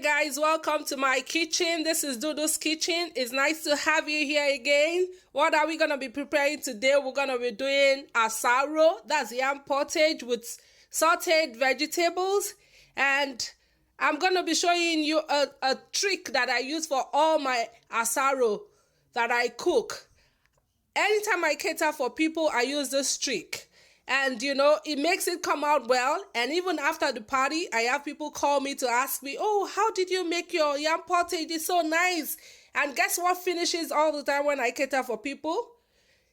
guys, welcome to my kitchen. This is DhuDhu's kitchen. It's nice to have you here again. What are we going to be preparing today? We're going to be doing asaro, that's yam pottage with sauteed vegetables, and I'm going to be showing you a trick that I use for all my asaro that I cook. Anytime I cater for people, I use this trick. And you know, it makes it come out well. And even after the party, I have people call me to ask me, oh, how did you make your yam pottage? It's so nice. And guess what finishes all the time when I cater for people?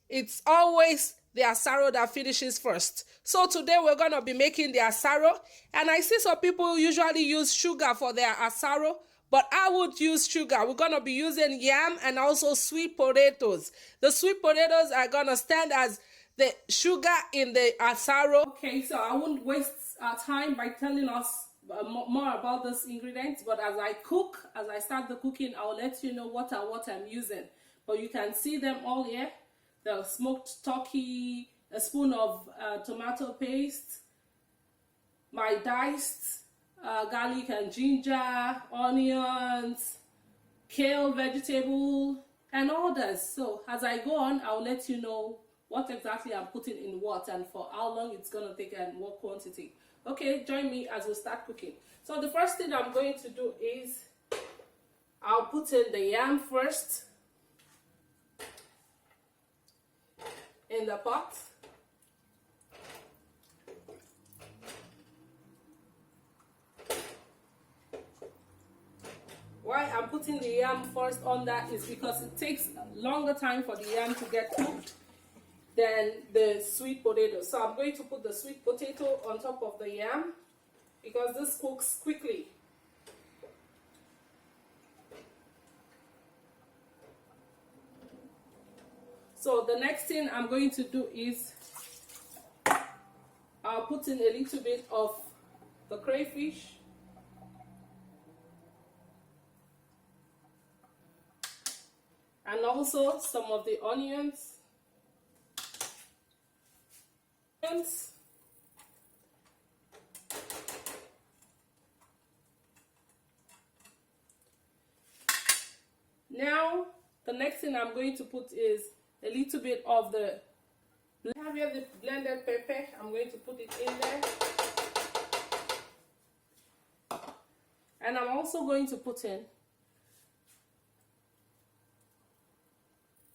It's always the asaro that finishes first. So today we're going to be making the asaro. And I see some people usually use sugar for their asaro, but I would use sugar. We're going to be using yam and also sweet potatoes. The sweet potatoes are going to stand as the sugar in the asaro. Okay, so I won't waste our time by telling us more about this ingredients, but as I cook, as I start the cooking, I'll let you know what I'm using. But you can see them all here. The smoked turkey, a spoon of tomato paste, my diced garlic and ginger, onions, kale vegetable, and others. So as I go on, I'll let you know what exactly I'm putting in what and for how long it's going to take and what quantity. Okay, join me as we start cooking. So the first thing I'm going to do is I'll put in the yam first in the pot. Why I'm putting the yam first on that is because it takes a longer time for the yam to get cooked than the sweet potato. So I'm going to put the sweet potato on top of the yam because this cooks quickly. So the next thing I'm going to do is I'll put in a little bit of the crayfish, and also some of the onions. Now the next thing I'm going to put is a little bit of the blended pepper. I'm going to put it in there, and I'm also going to put in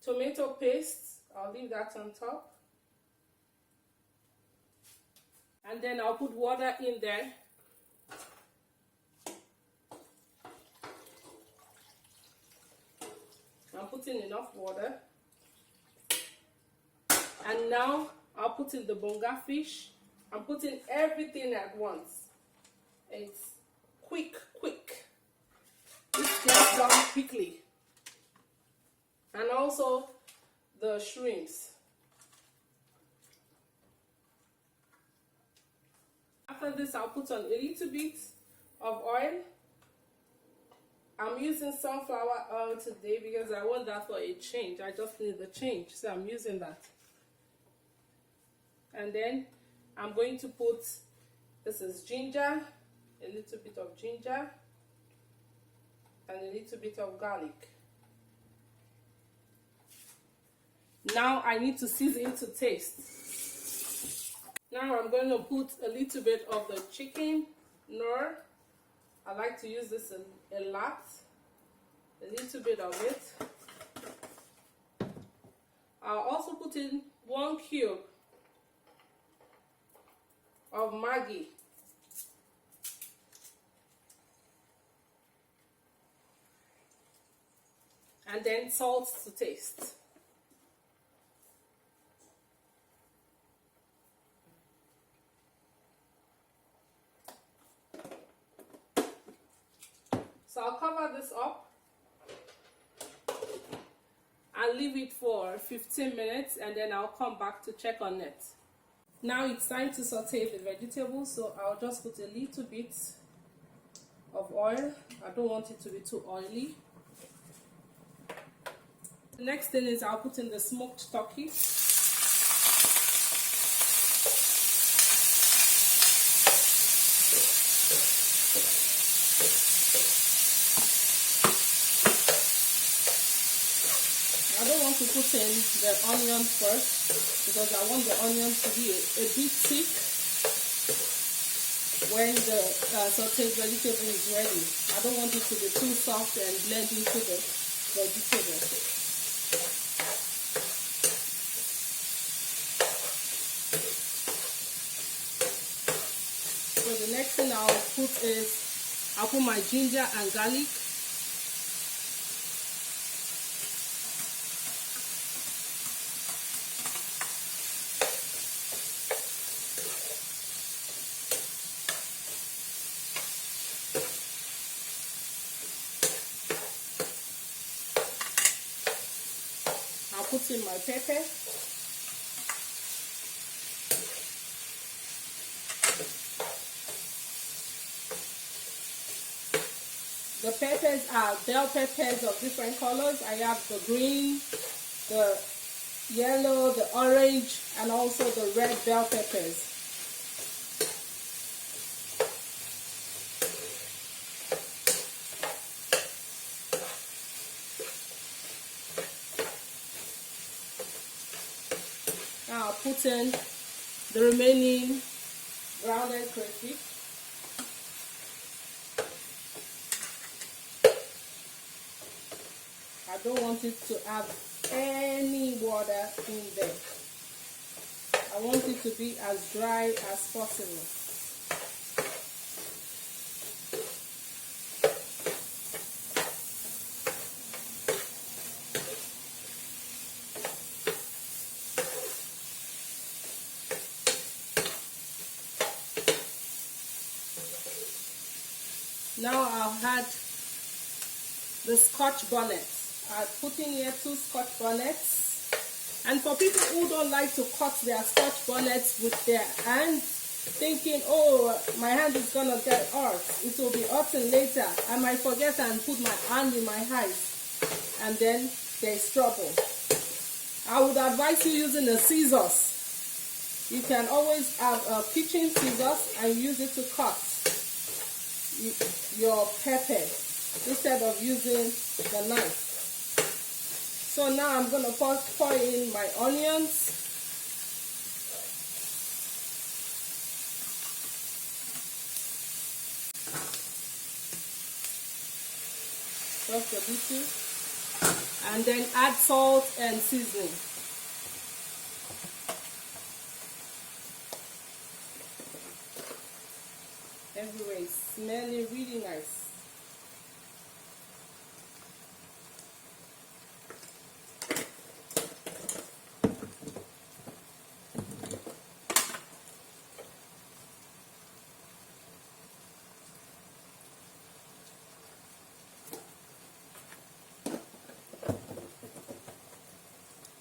tomato paste. I'll leave that on top. And then I'll put water in there. I'm putting enough water. And now I'll put in the bonga fish. I'm putting everything at once. It's quick. This gets done quickly. And also the shrimps. After this, I'll put on a little bit of oil. I'm using sunflower oil today because I want that for a change. I just need the change, so I'm using that. And then I'm going to put, this is ginger, a little bit of ginger, and a little bit of garlic. Now I need to season to taste. Now I'm going to put a little bit of the chicken noor. I like to use this a lot. A little bit of it. I'll also put in 1 cube of Maggi. And then salt to taste. So I'll cover this up and leave it for 15 minutes, and then I'll come back to check on it. Now it's time to saute the vegetables, so I'll just put a little bit of oil. I don't want it to be too oily. The next thing is I'll put in the smoked turkey. to put in the onion first because I want the onions to be a bit thick when the sauteed vegetable is ready. I don't want it to be too soft and blend into the vegetable. So the next thing I'll put my ginger and garlic. I'll put in my pepper. The peppers are bell peppers of different colors. I have the green, the yellow, the orange, and also the red bell peppers. Now I'll put in the remaining grounded crayfish. I don't want it to have any water in there. I want it to be as dry as possible. Now I'll add the Scotch bonnet. I put in here 2 Scotch bonnets, and for people who don't like to cut their Scotch bonnets with their hands, thinking, oh, my hand is gonna get hurt, it will be hurting later, I might forget and put my hand in my eyes, and then there's trouble. I would advise you using a scissors. You can always have a kitchen scissors and use it to cut your pepper instead of using the knife. So now I'm going to pour in my onions. Just a little. And then add salt and seasoning. Everywhere is smelling really nice.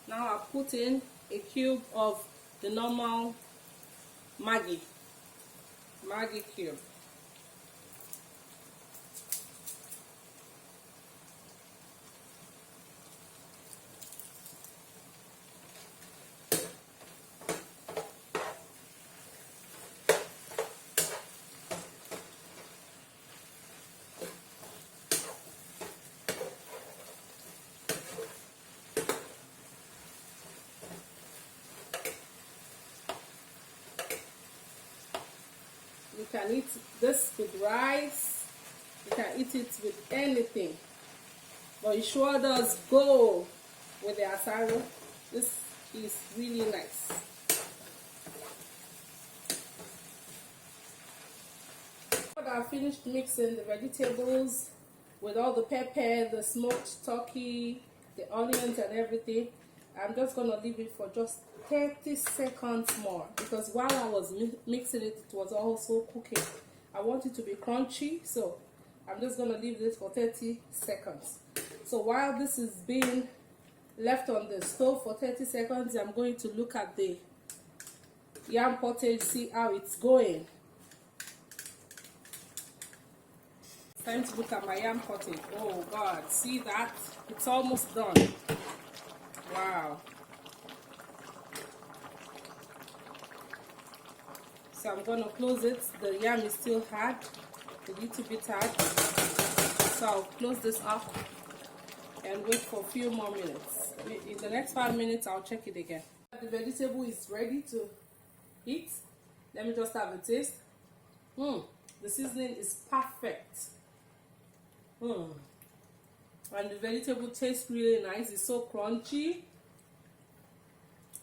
Now I put in a cube of the normal Maggi cube. You can eat this with rice, you can eat it with anything, but it sure does go with the asaro. This is really nice. I finished mixing the vegetables with all the pepper, the smoked turkey, the onions and everything. I'm just going to leave it for just 30 seconds more, because while I was mixing it, it was also cooking. I want it to be crunchy, so I'm just going to leave this for 30 seconds. So while this is being left on the stove for 30 seconds, I'm going to look at the yam pottage, see how it's going. Time to look at my yam pottage. Oh God, see that? It's almost done. Wow. So I'm going to close it. The yam is still hard, a little bit hard. So I'll close this up and wait for a few more minutes. In the next 5 minutes, I'll check it again. The vegetable is ready to eat. Let me just have a taste. The seasoning is perfect. And the vegetable tastes really nice. It's so crunchy.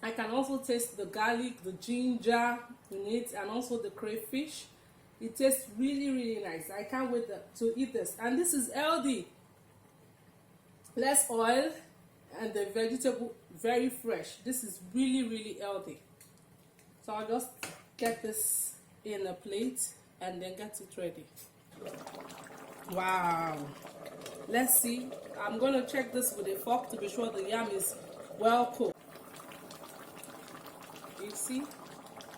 I can also taste the garlic, the ginger in it, and also the crayfish. It tastes really, really nice. I can't wait to eat this. And this is healthy. Less oil, and the vegetable very fresh. This is really, really healthy. So I'll just get this in a plate and then get it ready. Wow. Let's see. I'm going to check this with a fork to be sure the yam is well cooked. You see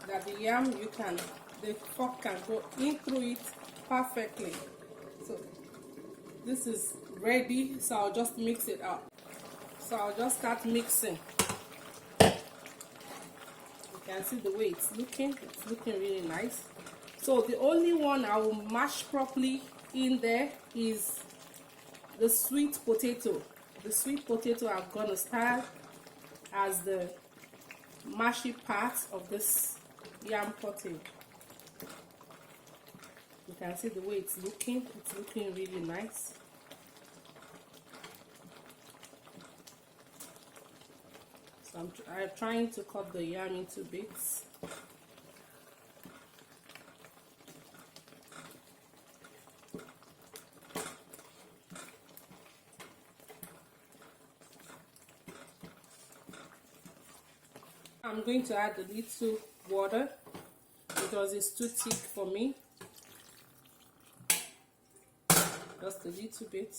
that the yam, the fork can go in through it perfectly. So this is ready, so I'll just mix it up. So I'll just start mixing. You can see the way it's looking really nice. So the only one I will mash properly in there is the sweet potato. The sweet potato I'm gonna start as the mashy part of this yam pottage. You can see the way it's looking really nice. So I'm trying to cut the yam into bits. I'm going to add a little water because it's too thick for me. Just a little bit.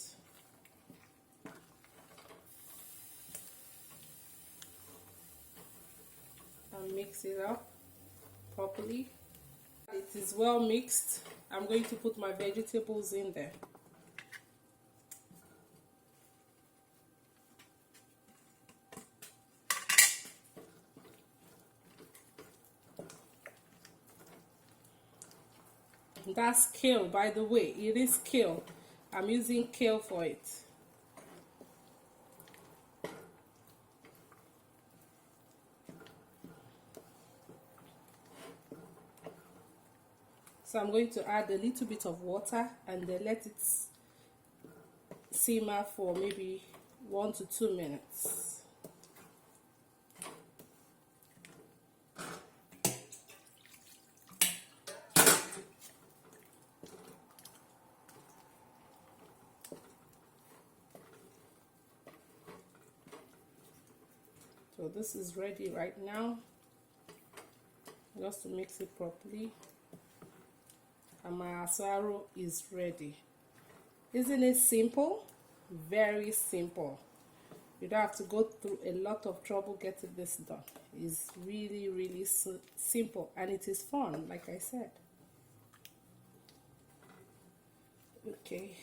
And mix it up properly. It is well mixed. I'm going to put my vegetables in there. That's kale, by the way. It is kale. I'm using kale for it. So I'm going to add a little bit of water and then let it simmer for maybe 1 to 2 minutes. So this is ready right now, just to mix it properly, and my asaro is ready. Isn't it simple? Very simple. You don't have to go through a lot of trouble getting this done. It's really, really simple, and it is fun, like I said. Okay.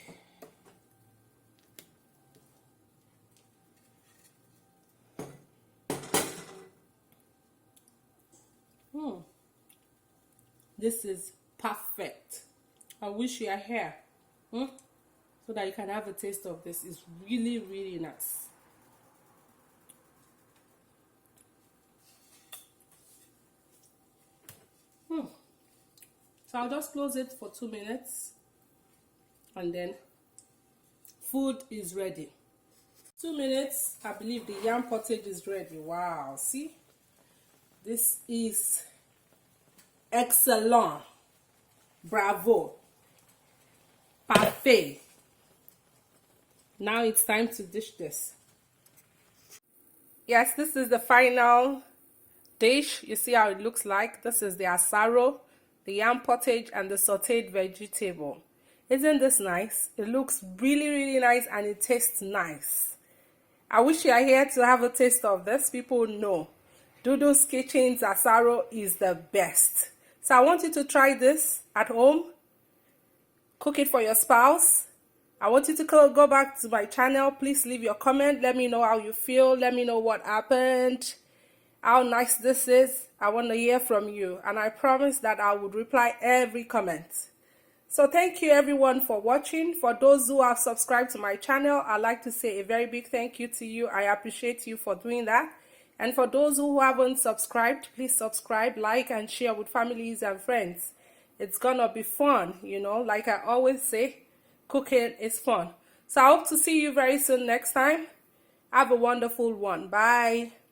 This is perfect. I wish you are here so that you can have a taste of this. It's really, really nice. So I'll just close it for 2 minutes and then food is ready. 2 minutes, I believe the yam pottage is ready. Wow, see? This is excellent. Bravo. Parfait. Now it's time to dish this. Yes, this is the final dish. You see how it looks like. This is the asaro, the yam pottage, and the sauteed vegetable. Isn't this nice? It looks really, really nice, and it tastes nice. I wish you are here to have a taste of this. People know DhuDhu's Kitchen's asaro is the best. So I want you to try this at home. Cook it for your spouse. I want you to go back to my channel. Please leave your comment. Let me know how you feel. Let me know what happened, how nice this is. I want to hear from you. And I promise that I would reply every comment. So thank you everyone for watching. For those who have subscribed to my channel, I'd like to say a very big thank you to you. I appreciate you for doing that. And for those who haven't subscribed, please subscribe, like, and share with families and friends. It's gonna be fun, you know, like I always say, cooking is fun. So I hope to see you very soon next time. Have a wonderful one. Bye.